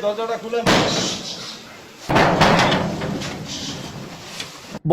দরজাটা খুলেন।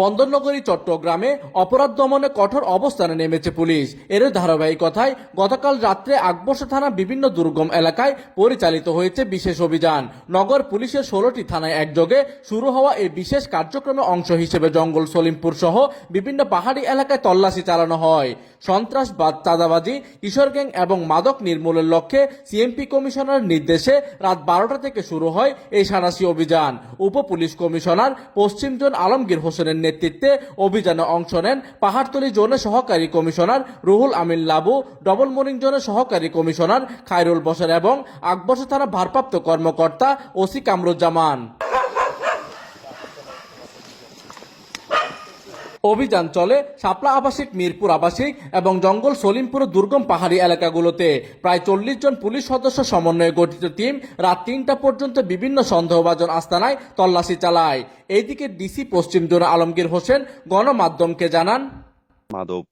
বন্দরনগরী চট্টগ্রামে অপরাধ দমনে কঠোর অবস্থানে নেমেছে পুলিশ। এর ধারাবাহিকতায় গতকাল রাত্রে আকবর্ষ থানা বিভিন্ন দুর্গম এলাকায় পরিচালিত হয়েছে বিশেষ অভিযান। নগর পুলিশের 16টি থানায় একযোগে শুরু হওয়া এই বিশেষ কার্যক্রমে অংশ হিসেবে জঙ্গল সলিমপুর সহ বিভিন্ন পাহাড়ি এলাকায় তল্লাশি চালানো হয়। সন্ত্রাসবাদ, চাঁদাবাজি, কিশোর গ্যাং এবং মাদক নির্মূলের লক্ষ্যে সিএমপি কমিশনারের নির্দেশে রাত 12টা থেকে শুরু হয় এই সাঁড়াশি অভিযান। উপ পুলিশ কমিশনার পশ্চিম জোন আলমগীর হোসেনের নেতৃত্বে অভিযানে অংশ নেন পাহাড়তলী জোনের সহকারী commissioner Ruhul Amin Labu, double mooring জোনের সহকারী কমিশনার খায়রুল বশর এবং আকবর্ষ থানা ভারপ্রাপ্ত কর্মকর্তা ওসি কামরুজ্জামান। অভিযান চলে শাপলা আবাসিক, মিরপুর আবাসিক এবং জঙ্গল সলিমপুর দুর্গম পাহাড়ি এলাকাগুলোতে। প্রায় 40 জন পুলিশ সদস্য সমন্বয়ে গঠিত টিম রাত 3টা পর্যন্ত বিভিন্ন সন্দেহভাজন আস্তানায় তল্লাশি চালায়। এইদিকে ডিসি পশ্চিম জোন আলমগীর হোসেন গণমাধ্যমকে জানান, মাদক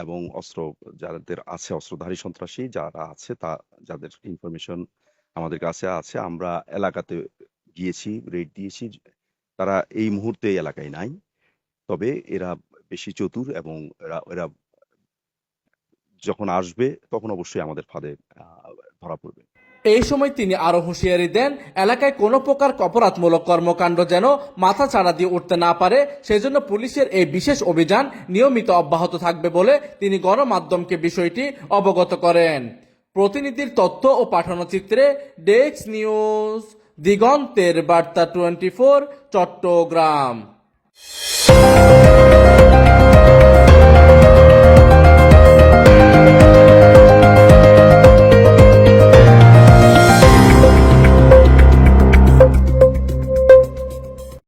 এবং অস্ত্র যাদের আছে, অস্ত্রধারী সন্ত্রাসী যারা আছে, যাদের ইনফরমেশন আমাদের কাছে আছে, আমরা এলাকাতে গিয়েছি, রেড দিয়েছি। তারা এই মুহূর্তে এই এলাকায় নাই, তবে এরা বেশি চতুর এবং এরা যখন আসবে তখন অবশ্যই আমাদের ফাঁদে ধরা পড়বে। এই সময় তিনি আরো হুঁশিয়ারি দেন, এলাকায় কোনো প্রকার অপরাধমূলক কর্মকাণ্ড যেন মাথা ছাড়া দিয়ে উঠতে না পারে, সেজন্য পুলিশের এই বিশেষ অভিযান নিয়মিত অব্যাহত থাকবে বলে তিনি গণমাধ্যমকে বিষয়টি অবগত করেন। প্রতিনিধির তথ্য ও পাঠানো চিত্রে ডেস্ক নিউজ, দিগন্তের বার্তা 24, চট্টগ্রাম।